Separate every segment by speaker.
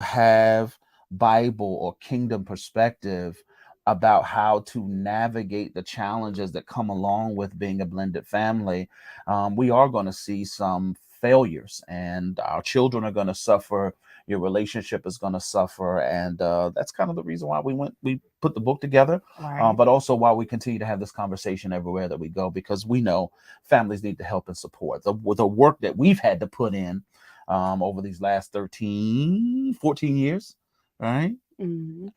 Speaker 1: have Bible or kingdom perspective about how to navigate the challenges that come along with being a blended family, we are going to see some failures, and our children are going to suffer. Your relationship is going to suffer, and that's kind of the reason why we put the book together,
Speaker 2: Right.
Speaker 1: but also why we continue to have this conversation everywhere that we go, because we know families need the help and support. The work that we've had to put in over these last 13, 14 years, right?
Speaker 2: Hmm.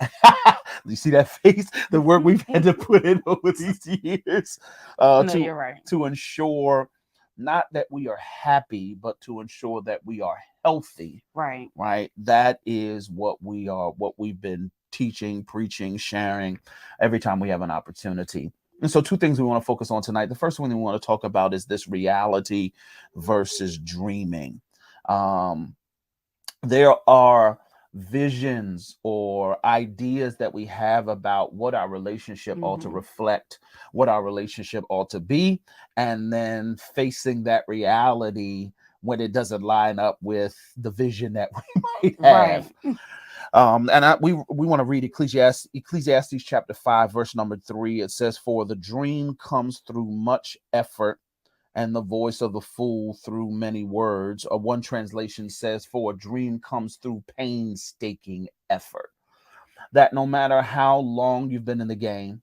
Speaker 1: You see that face? The work we've had to put in over these years
Speaker 2: No,
Speaker 1: to
Speaker 2: you're right.
Speaker 1: ensure not that we are happy, but to ensure that we are healthy,
Speaker 2: Right.
Speaker 1: right? That is what we've been teaching, preaching, sharing every time we have an opportunity. And so, two things we want to focus on tonight. The first one we want to talk about is this reality versus dreaming. Um, there are visions or ideas that we have about what our relationship ought to
Speaker 2: Hmm.
Speaker 1: reflect, what our relationship ought to be, and then facing that reality when it doesn't line up with the vision that we might
Speaker 2: Right.
Speaker 1: have. We want to read Ecclesiastes chapter 5, verse number 3. It says, "For the dream comes through much effort, and the voice of the fool through many words." Or one translation says, "For a dream comes through painstaking effort." That no matter how long you've been in the game,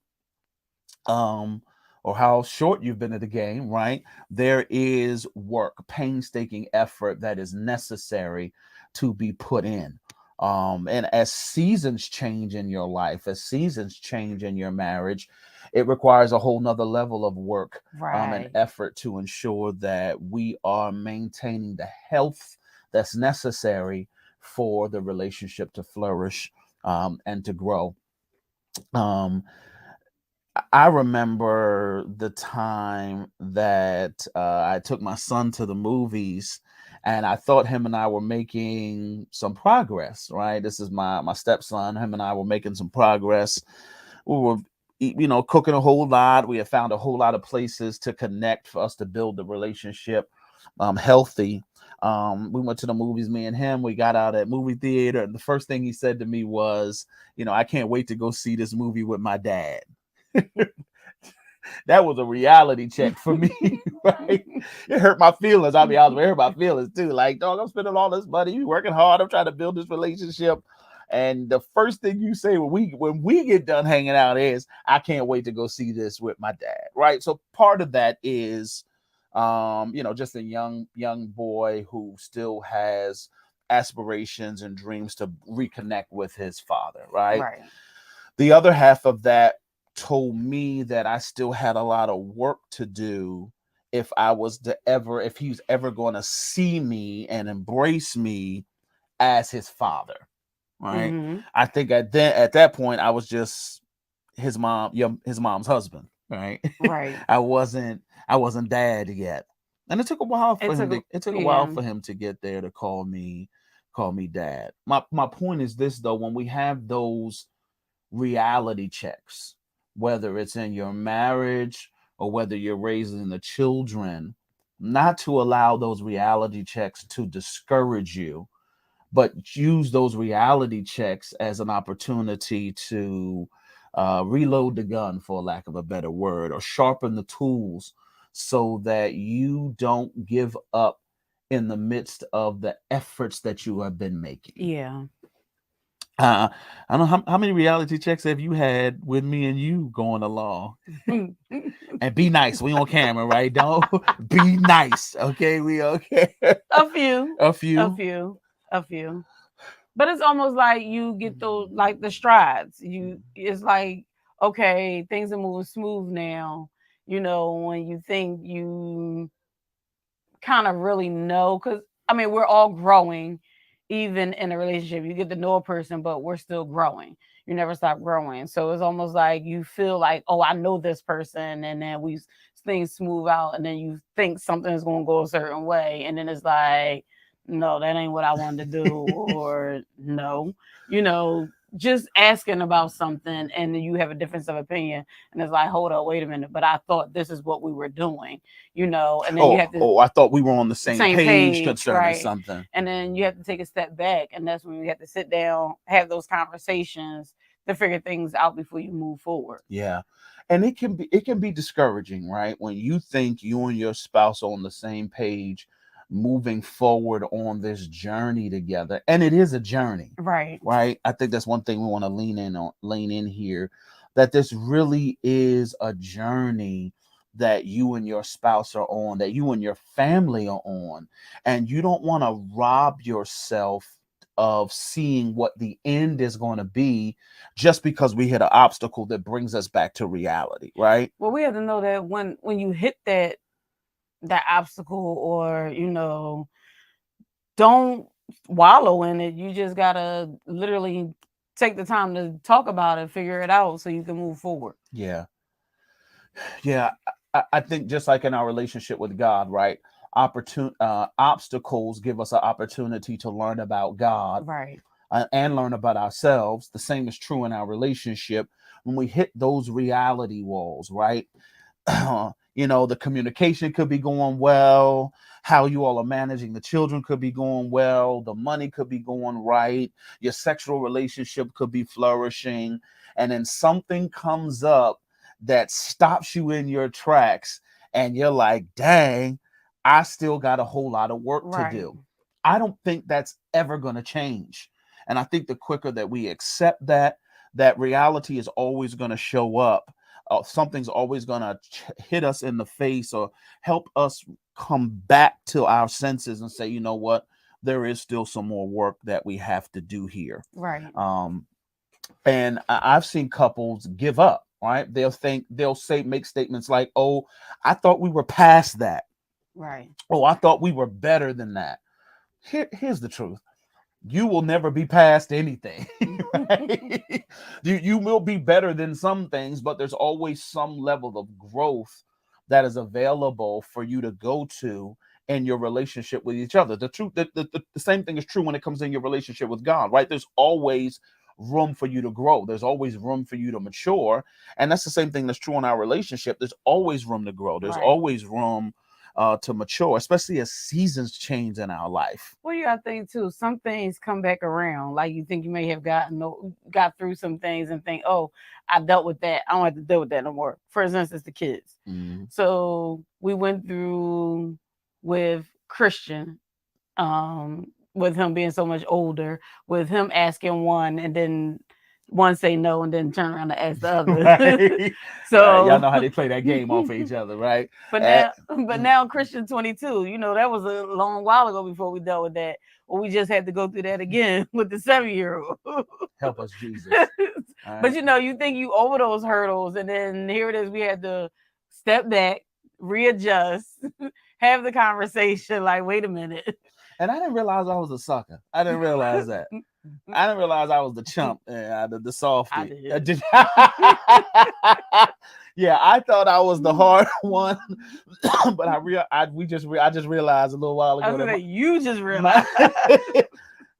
Speaker 1: um, or how short you've been in the game, right? There is work, painstaking effort that is necessary to be put in. And as seasons change in your life, as seasons change in your marriage, it requires a whole nother level of work and
Speaker 2: Right.
Speaker 1: effort to ensure that we are maintaining the health that's necessary for the relationship to flourish and to grow. Um, I remember the time that I took my son to the movies, and I thought him and I were making some progress. Right, this is my stepson. Him and I were making some progress. We were, cooking a whole lot. We had found a whole lot of places to connect for us to build the relationship healthy. We went to the movies, me and him. We got out at movie theater, and the first thing he said to me was, "I can't wait to go see this movie with my dad." That was a reality check for me, right? It hurt my feelings. I'll be honest, it hurt my feelings too. Like, dog, I'm spending all this money, you working hard, I'm trying to build this relationship. And the first thing you say when we get done hanging out is, "I can't wait to go see this with my dad." Right. So part of that is just a young boy who still has aspirations and dreams to reconnect with his father, right?
Speaker 2: Right.
Speaker 1: The other half of that told me that I still had a lot of work to do if he was ever going to see me and embrace me as his father, right?
Speaker 2: Hmm.
Speaker 1: I think at that point I was just his mom's husband, right?
Speaker 2: Right.
Speaker 1: I wasn't dad yet. And it took a while
Speaker 2: It
Speaker 1: for him
Speaker 2: took.
Speaker 1: to it took a while
Speaker 2: Yeah.
Speaker 1: for him to get there to call me dad. My point is this, though: when we have those reality checks, whether it's in your marriage or whether you're raising the children, not to allow those reality checks to discourage you, but use those reality checks as an opportunity to reload the gun, for lack of a better word, or sharpen the tools so that you don't give up in the midst of the efforts that you have been making.
Speaker 2: Yeah.
Speaker 1: uh, I don't know how many reality checks have you had with me and you going along. And be nice. We on camera, right? Don't be nice. Okay, we okay.
Speaker 2: A few.
Speaker 1: A
Speaker 2: A
Speaker 1: few.
Speaker 2: few. A few. But it's almost like you get those like the strides. It's like, okay, things are moving smooth now. When you think you kind of really know, because I mean, we're all growing, even in a relationship. You get to know a person, but we're still growing. You never stop growing. So it's almost like you feel like, oh, I know this person, and then things smooth out, and then you think something is going to go a certain way, and then it's like, no, that ain't what I wanted to do, or no, you know. just asking about something and then you have a difference of opinion and it's like, hold up, wait a minute, but I thought this is what we were doing, and then you have to
Speaker 1: I thought we were on the same
Speaker 2: same
Speaker 1: page
Speaker 2: page,
Speaker 1: concerning
Speaker 2: right?
Speaker 1: something.
Speaker 2: And then you have to take a step back, and that's when we have to sit down, have those conversations to figure things out before you move forward.
Speaker 1: Yeah. And it can be discouraging, right? When you think you and your spouse are on the same page moving forward on this journey together. And it is a journey,
Speaker 2: Right.
Speaker 1: right? I think that's one thing we want to lean in here, that this really is a journey that you and your spouse are on, that you and your family are on. And you don't want to rob yourself of seeing what the end is going to be just because we hit an obstacle that brings us back to reality, right?
Speaker 2: Well, we have to know that when you hit that obstacle, or don't wallow in it. You just gotta literally take the time to talk about it, figure it out, so you can move forward.
Speaker 1: Yeah. Yeah. I think just like in our relationship with God, right? Obstacles give us an opportunity to learn about God
Speaker 2: Right.
Speaker 1: and learn about ourselves. The same is true in our relationship. When we hit those reality walls, right? The communication could be going well. How you all are managing the children could be going well. The money could be going right. Your sexual relationship could be flourishing. And then something comes up that stops you in your tracks. And you're like, dang, I still got a whole lot of work to
Speaker 2: Right.
Speaker 1: do. I don't think that's ever going to change. And I think the quicker that we accept that reality is always going to show up, something's always going to hit us in the face or help us come back to our senses and say, you know what, there is still some more work that we have to do here.
Speaker 2: Right.
Speaker 1: And I've seen couples give up, right? They'll say, make statements like, oh, I thought we were past that.
Speaker 2: Right.
Speaker 1: Oh, I thought we were better than that. Here's the truth. You will never be past anything. Right? You will be better than some things, but there's always some level of growth that is available for you to go to in your relationship with each other. The truth, the same thing is true when it comes in your relationship with God, right? There's always room for you to grow. There's always room for you to mature. And that's the same thing that's true in our relationship. There's always room to grow. There's
Speaker 2: Right.
Speaker 1: always room to mature, especially as seasons change in our life.
Speaker 2: Well, you gotta think too. Some things come back around. Like you think you may have got through some things and think, oh, I dealt with that. I don't have to deal with that no more. For instance, the kids.
Speaker 1: Mm-hmm.
Speaker 2: So we went through with Christian, with him being so much older, with him asking one and then one say no and then turn around and ask the other.
Speaker 1: Right.
Speaker 2: So
Speaker 1: Right. Y'all know how they play that game off of each other, right?
Speaker 2: But now Christian 22, that was a long while ago before we dealt with that. Well, we just had to go through that again with the 7-year-old.
Speaker 1: Help us, Jesus.
Speaker 2: But you think you over those hurdles, and then here it is. We had to step back, readjust, have the conversation. Like, wait a minute.
Speaker 1: And I didn't realize I was a sucker. I didn't realize that. I didn't realize I was the chump, the softie.
Speaker 2: I did.
Speaker 1: Yeah, I thought I was the hard one, but I just realized a little while ago
Speaker 2: that you just realized.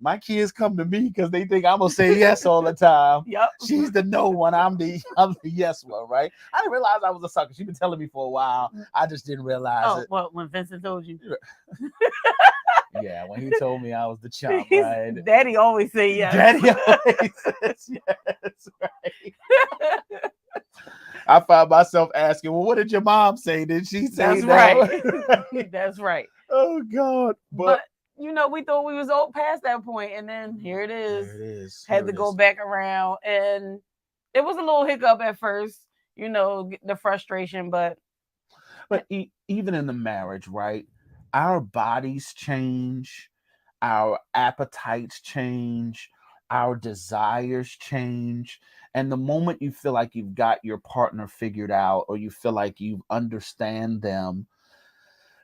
Speaker 1: My kids come to me because they think I'm gonna say yes all the time.
Speaker 2: Yep.
Speaker 1: She's the no one. I'm the yes one, right? I didn't realize I was a sucker. She's been telling me for a while. I just didn't realize it.
Speaker 2: Well, when Vincent told you.
Speaker 1: Yeah, when he told me I was the chump, right?
Speaker 2: Daddy always say yes.
Speaker 1: Daddy always says yes, right? I found myself asking, well, what did your mom say? Did she say
Speaker 2: That's
Speaker 1: that?
Speaker 2: Right. That's right.
Speaker 1: Oh, God.
Speaker 2: But we thought we was old past that point, and then here it is.
Speaker 1: There it is.
Speaker 2: Had to go back around, and it was a little hiccup at first, the frustration, but
Speaker 1: even in the marriage, right? Our bodies change, our appetites change, our desires change. And the moment you feel like you've got your partner figured out, or you feel like you understand them,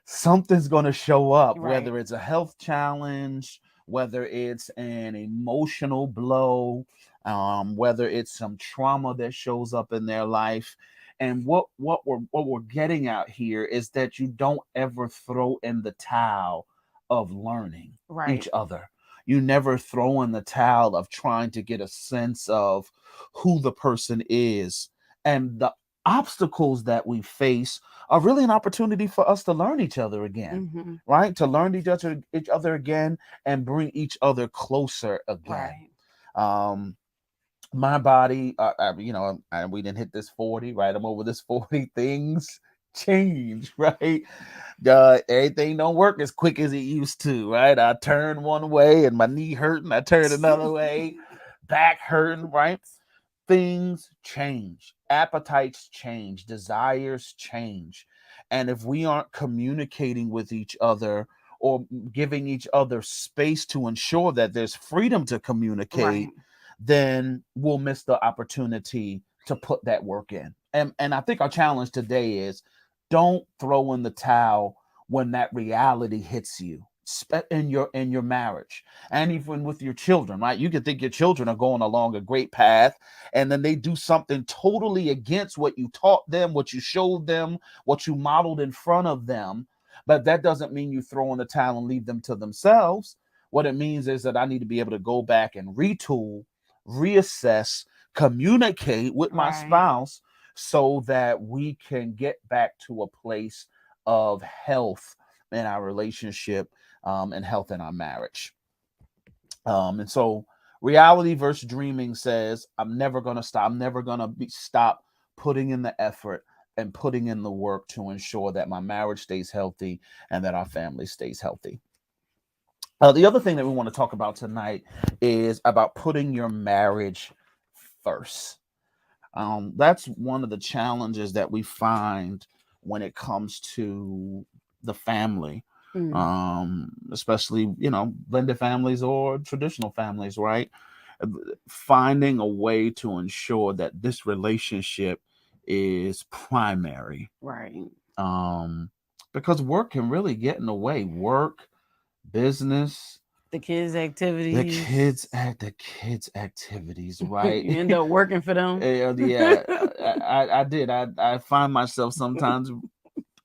Speaker 1: something's going to show up,
Speaker 2: Right.
Speaker 1: Whether it's a health challenge, whether it's an emotional blow, whether it's some trauma that shows up in their life. And what we're getting out here is that you don't ever throw in the towel of learning
Speaker 2: Right.
Speaker 1: each other. You never throw in the towel of trying to get a sense of who the person is. And the obstacles that we face are really an opportunity for us to learn each other again,
Speaker 2: Mm-hmm.
Speaker 1: right? To learn each other again and bring each other closer again.
Speaker 2: Right.
Speaker 1: Um, my body, we didn't hit this 40, right? I'm over this 40. Things change, right? Everything don't work as quick as it used to, right? I turn one way and my knee hurting, I turn another way, back hurting, right? Things change, appetites change, desires change. And if we aren't communicating with each other or giving each other space to ensure that there's freedom to
Speaker 2: Right.
Speaker 1: communicate, then we'll miss the opportunity to put that work in. And I think our challenge today is don't throw in the towel when that reality hits you in your marriage and even with your children, right? You can think your children are going along a great path, and then they do something totally against what you taught them, what you showed them, what you modeled in front of them. But that doesn't mean you throw in the towel and leave them to themselves. What it means is that I need to be able to go back and retool, reassess, communicate with my
Speaker 2: Right.
Speaker 1: spouse so that we can get back to a place of health in our relationship, and health in our marriage. And so reality versus dreaming says, I'm never going to stop. I'm never going to stop putting in the effort and putting in the work to ensure that my marriage stays healthy and that our family stays healthy. The other thing that we want to talk about tonight is about putting your marriage first. That's one of the challenges that we find when it comes to the family,
Speaker 2: Mm.
Speaker 1: especially, blended families or traditional families, right? Finding a way to ensure that this relationship is primary,
Speaker 2: Right.
Speaker 1: um, because work can really get in the way. Work, business,
Speaker 2: The kids'
Speaker 1: the
Speaker 2: activities.
Speaker 1: kids at the kids' activities, right?
Speaker 2: You end up working for them.
Speaker 1: Yeah, I did. I find myself sometimes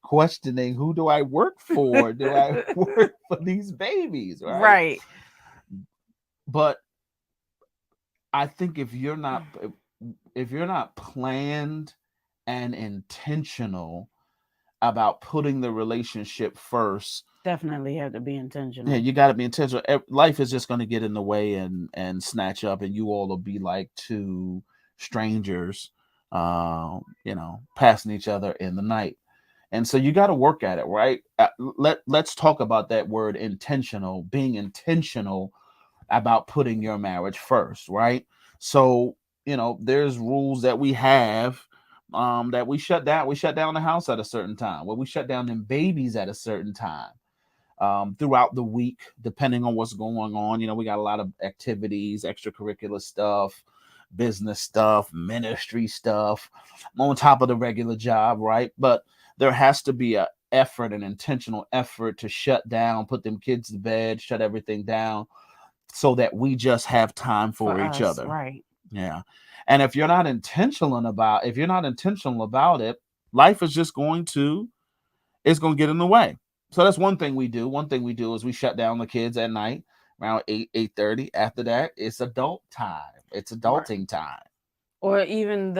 Speaker 1: questioning, who do I work for? Do I work for these babies, right?
Speaker 2: Right.
Speaker 1: But I think if you're not planned and intentional about putting the relationship first,
Speaker 2: Definitely have to be
Speaker 1: yeah,
Speaker 2: intentional.
Speaker 1: you got to be intentional. Life is just going to get in the way and snatch up, and you all will be like two strangers, passing each other in the night. And so you got to work at it, right? Let's talk about that word intentional, being intentional about putting your marriage first, right? So, there's rules that we have, that we shut down the house at a certain time, where we shut down them babies at a certain time, throughout the week, depending on what's going on. We got a lot of activities, extracurricular stuff, business stuff, ministry stuff, on top of the regular job, right? But there has to be a effort, an intentional effort to shut down, put them kids to bed, shut everything down, so that we just have time
Speaker 2: For
Speaker 1: for each
Speaker 2: us,
Speaker 1: other.
Speaker 2: right.
Speaker 1: Yeah. And if you're not intentional about it, life is just it's going to get in the way. So that's one thing we do. One thing we do is we shut down the kids at night around 8:30. After that, it's adult time. It's
Speaker 2: Right.
Speaker 1: adulting time.
Speaker 2: Or even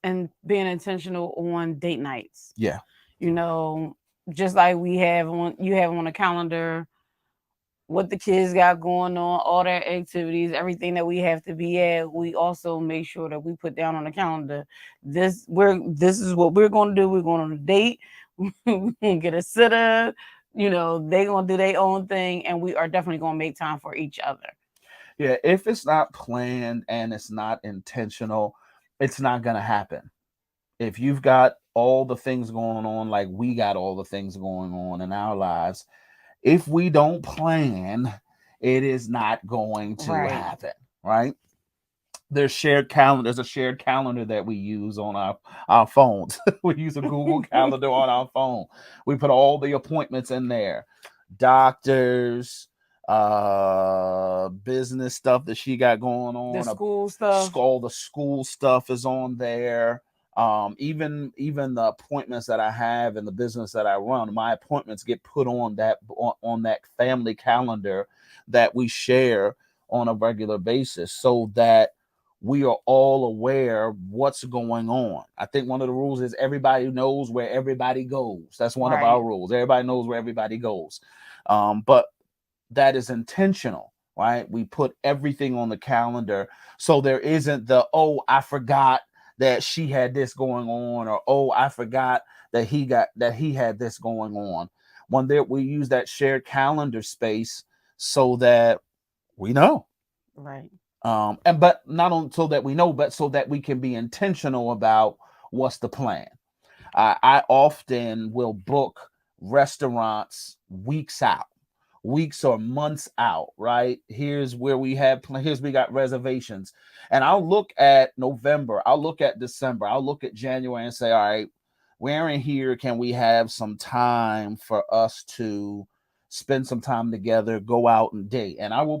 Speaker 2: and being intentional on date nights.
Speaker 1: Yeah.
Speaker 2: You know, just like you have on a calendar what the kids got going on, all their activities, everything that we have to be at. We also make sure that we put down on the calendar this is what we're going to do. We're going on a date. We're going to get a sitter. They going to do their own thing, and we are definitely going to make time for each other.
Speaker 1: Yeah. If it's not planned and it's not intentional, it's not going to happen. If you've got all the things going on, like we got all the things going on in our lives, if we don't plan, it is not going to
Speaker 2: Right.
Speaker 1: happen, right? There's a shared calendar that we use on our phones. We use a Google Calendar on our phone. We put all the appointments in there. Doctors, business stuff that she got going
Speaker 2: The
Speaker 1: on,
Speaker 2: school stuff.
Speaker 1: all the school stuff is on there. Even the appointments that I have in the business that I run, my appointments get put on that family calendar that we share on a regular basis, so that we are all aware of what's going on. I think one of the rules is everybody knows where everybody goes. That's one of our
Speaker 2: Right.
Speaker 1: rules. Everybody knows where everybody goes. But that is intentional, right? We put everything on the calendar, so there isn't the, oh, I forgot that she had this going on, or oh, I forgot that he had this going on. When there, we use that shared calendar space so that we know.
Speaker 2: Right.
Speaker 1: And but not only so that we know, but so that we can be intentional about what's the plan. I often will book restaurants weeks out, weeks or months out, right? Here's where we have, here's we got reservations. And I'll look at November, I'll look at December, I'll look at January and say, all right, where in here can we have some time for us to spend some time together, go out and date? And I will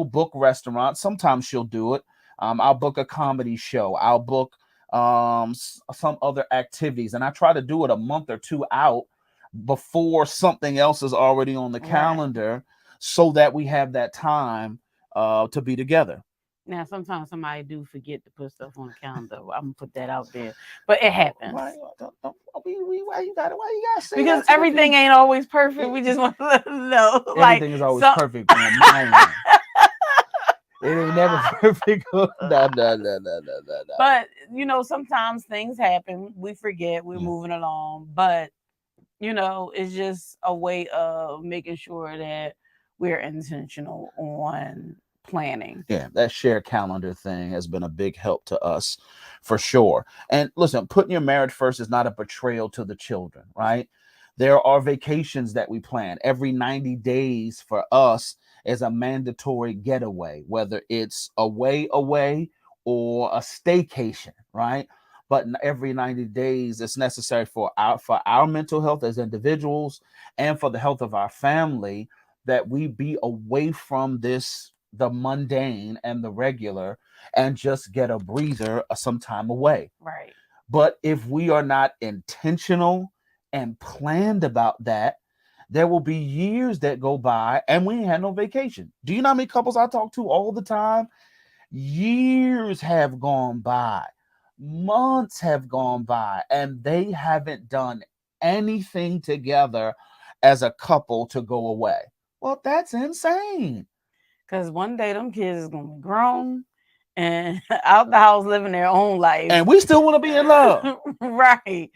Speaker 1: book restaurants. Sometimes she'll do it. I'll book a comedy show. I'll book some other activities, and I try to do it a month or two out before something else is already on the
Speaker 2: Right.
Speaker 1: calendar, so that we have that time to be together.
Speaker 2: Now, sometimes somebody do forget to put stuff on the calendar. I'm gonna put that out there, but it happens
Speaker 1: Why you gotta say
Speaker 2: because
Speaker 1: that,
Speaker 2: everything
Speaker 1: Tiffany?
Speaker 2: ain't always perfect. We just want to let them know, like
Speaker 1: Everything is always
Speaker 2: some.
Speaker 1: perfect on my end. It ain't never perfect. No, no, no, no, no, no, no.
Speaker 2: But sometimes things happen. We forget. We're
Speaker 1: Yeah.
Speaker 2: moving along, but it's just a way of making sure that we're intentional on planning.
Speaker 1: Yeah, that shared calendar thing has been a big help to us for sure. And listen, putting your marriage first is not a betrayal to the children, right? There are vacations that we plan. Every 90 days for us is a mandatory getaway, whether it's away or a staycation, right? But every 90 days it's necessary for our mental health as individuals and for the health of our family, that we be away from this, the mundane and the regular, and just get a breather, some time away.
Speaker 2: Right.
Speaker 1: But if we are not intentional and planned about that, there will be years that go by and we ain't had no vacation. Do you know how many couples I talk to all the time? Years have gone by, months have gone by, and they haven't done anything together as a couple to go away. Well, that's insane.
Speaker 2: Because one day them kids is gonna be grown and out the house living their own life.
Speaker 1: And we still want to be in love.
Speaker 2: Right.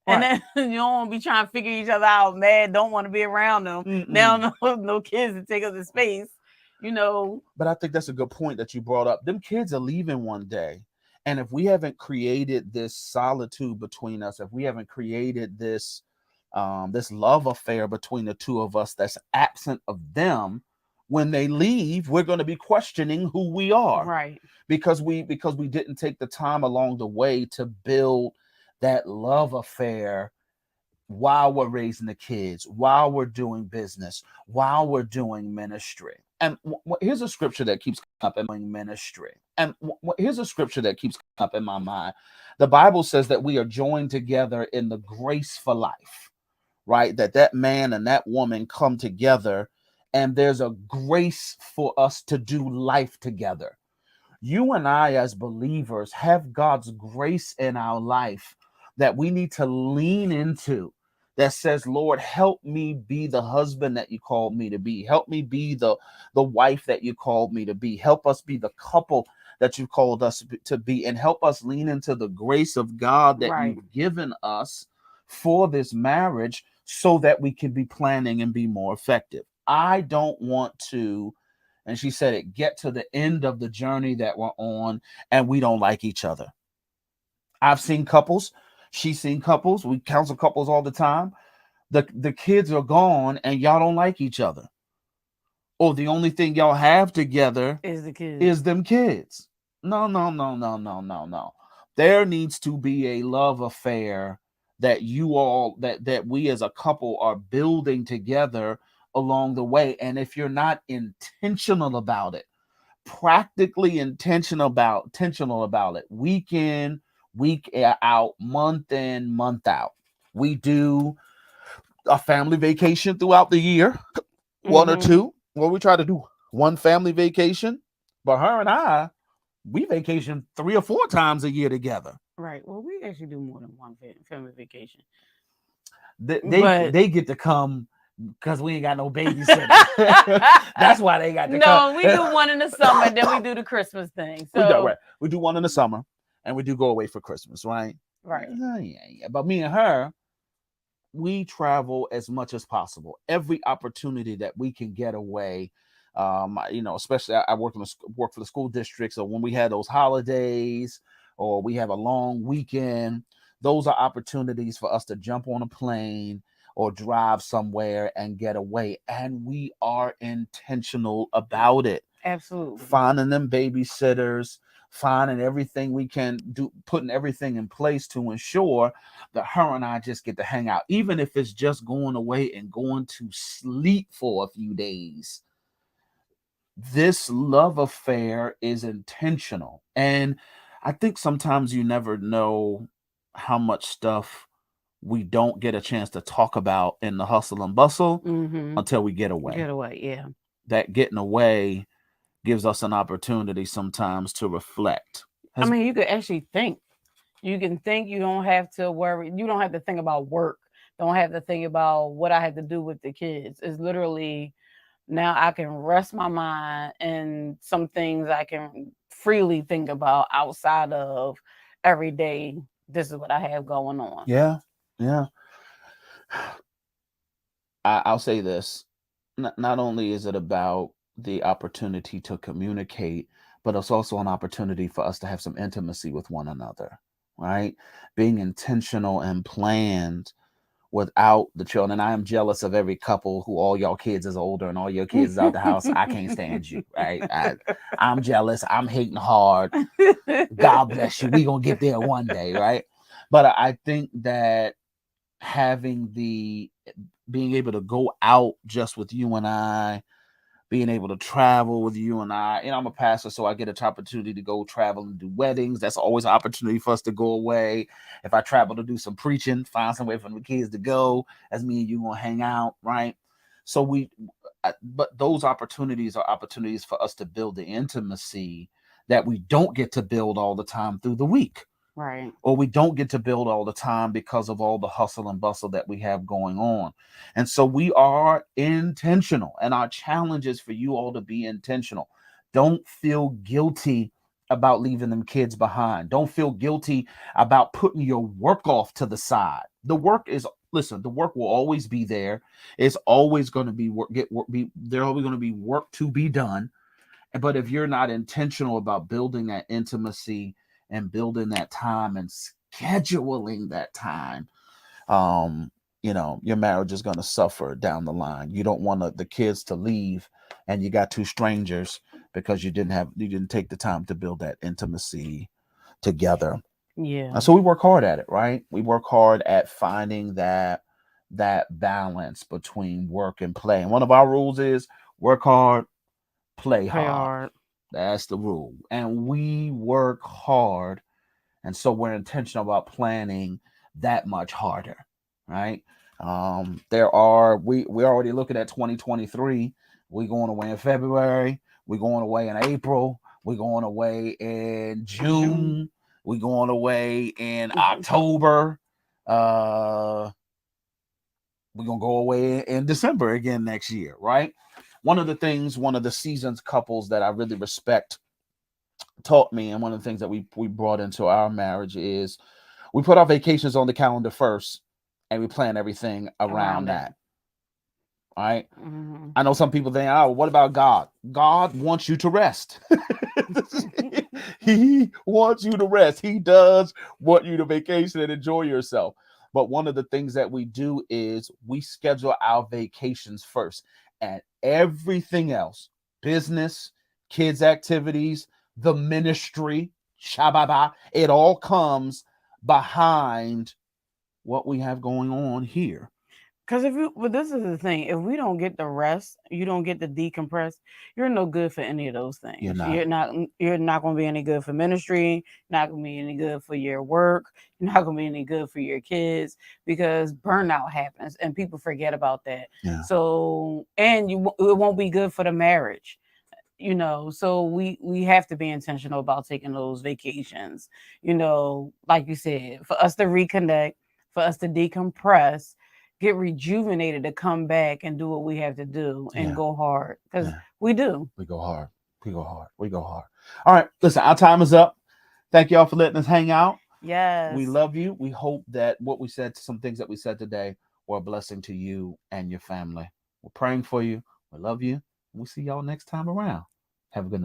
Speaker 2: And
Speaker 1: Right.
Speaker 2: then you don't want to be trying to figure each other out. Mad, don't want to be around them. Now
Speaker 1: Mm-mm.
Speaker 2: no kids to take up the space.
Speaker 1: But I think that's a good point that you brought up. Them kids are leaving one day. And if we haven't created this solitude between us, if we haven't created this love affair between the two of us that's absent of them, when they leave, we're going to be questioning who we are,
Speaker 2: Right.
Speaker 1: because we didn't take the time along the way to build that love affair while we're raising the kids, while we're doing business, while we're doing ministry. And here's a scripture that keeps up in my ministry. And here's a scripture that keeps up in my mind. The Bible says that we are joined together in the grace for life, right? That man and that woman come together, and there's a grace for us to do life together. You and I, as believers, have God's grace in our life that we need to lean into, that says, Lord, help me be the husband that you called me to be. Help me be the wife that you called me to be. Help us be the couple that you called us to be, and help us lean into the grace of God that
Speaker 2: Right.
Speaker 1: you've given us for this marriage, so that we can be planning and be more effective. I don't want to, and she said it, get to the end of the journey that we're on and we don't like each other. I've seen couples, she's seen couples, we counsel couples all the time. The kids are gone and y'all don't like each other. Or the only thing y'all have together
Speaker 2: Is the kids.
Speaker 1: is them kids. No, no, no, no, no, no, no. There needs to be a love affair that you all, that we as a couple are building together along the way. And if you're not intentional about it, practically intentional about it, week in, week out, month in, month out. We do a family vacation throughout the year, one or
Speaker 2: Mm-hmm.
Speaker 1: two. Well, we try to do one family vacation, but her and I, we vacation 3 or 4 times a year together.
Speaker 2: Right. Well, we actually do more than one family vacation, but
Speaker 1: They get to come because we ain't got no babysitter. That's why they got to come.
Speaker 2: no, we do one in the summer, then we do the Christmas thing.
Speaker 1: We do,
Speaker 2: So
Speaker 1: right. We do one in the summer, and we do go away for Christmas, right?
Speaker 2: right.
Speaker 1: Yeah. But me and her, we travel as much as possible. Every opportunity that we can get away, especially I work for the school district. So when we have those holidays or we have a long weekend, those are opportunities for us to jump on a plane or drive somewhere and get away. And we are intentional about it.
Speaker 2: Absolutely.
Speaker 1: Finding them babysitters, finding everything we can do, putting everything in place to ensure that her and I just get to hang out, even if it's just going away and going to sleep for a few days. This love affair is intentional. And I think sometimes you never know how much stuff we don't get a chance to talk about in the hustle and bustle
Speaker 2: Mm-hmm.
Speaker 1: until we get away.
Speaker 2: Get away, yeah.
Speaker 1: That getting away gives us an opportunity sometimes to reflect.
Speaker 2: I mean, you could actually think. You can think. You don't have to worry. You don't have to think about work. Don't have to think about what I had to do with the kids. It's literally now I can rest my mind and some things I can freely think about outside of every day. This is what I have going on.
Speaker 1: Yeah. I'll say this. Not only is it about the opportunity to communicate, but it's also an opportunity for us to have some intimacy with one another, right? Being intentional and planned without the children. I am jealous of every couple who all y'all kids is older and all your kids is out the house. I can't stand you, right? I'm jealous. I'm hating hard. God bless you. We gonna get there one day, right? But I think that having being able to go out just with you and I, being able to travel with you and I, I'm a pastor, so I get an opportunity to go travel and do weddings. That's always an opportunity for us to go away. If I travel to do some preaching, find somewhere for the kids to go, as me and you gonna hang out, right? So but those opportunities are opportunities for us to build the intimacy that we don't get to build all the time through the week.
Speaker 2: Right.
Speaker 1: Or we don't get to build all the time because of all the hustle and bustle that we have going on. And so we are intentional, and our challenge is for you all to be intentional. Don't feel guilty about leaving them kids behind. Don't feel guilty about putting your work off to the side. The work will always be there. It's always going to be there's always going to be work to be done. But if you're not intentional about building that intimacy and building that time and scheduling that time, your marriage is going to suffer down the line. You don't want the kids to leave and you got two strangers because you didn't take the time to build that intimacy together.
Speaker 2: Yeah.
Speaker 1: And so we work hard at it, right? We work hard at finding that balance between work and play. And one of our rules is work hard, play hard. That's the rule. And we work hard. And so we're intentional about planning that much harder, right? We're already looking at 2023. We're going away in February. We're going away in April. We're going away in June. We're going away in October. We're going to go away in December again next year, right? One of the seasoned couples that I really respect taught me, and one of the things that we brought into our marriage is we put our vacations on the calendar first and we plan everything around that. All right. Mm-hmm. I know some people think, oh, what about God? God wants you to rest. He wants you to rest. He does want you to vacation and enjoy yourself. But one of the things that we do is we schedule our vacations first, and everything else, business, kids' activities, the ministry, shababa, it all comes behind what we have going on here.
Speaker 2: Because but this is the thing. If we don't get the rest, you don't get the decompress. You're no good for any of those
Speaker 1: You're
Speaker 2: things.
Speaker 1: not.
Speaker 2: You're not going to be any good for ministry. Not going to be any good for your work. You're not going to be any good for your kids because burnout happens and people forget about that.
Speaker 1: Yeah.
Speaker 2: So and it won't be good for the marriage. So we have to be intentional about taking those vacations. Like you said, for us to reconnect, for us to decompress, get rejuvenated to come back and do what we have to do and
Speaker 1: Yeah.
Speaker 2: go hard because
Speaker 1: Yeah.
Speaker 2: we do.
Speaker 1: We go hard. We go hard. We go hard. All right. Listen, our time is up. Thank y'all for letting us hang out.
Speaker 2: Yes.
Speaker 1: We love you. We hope that what we said, some things that we said today, were a blessing to you and your family. We're praying for you. We love you. We'll see y'all next time around. Have a good night.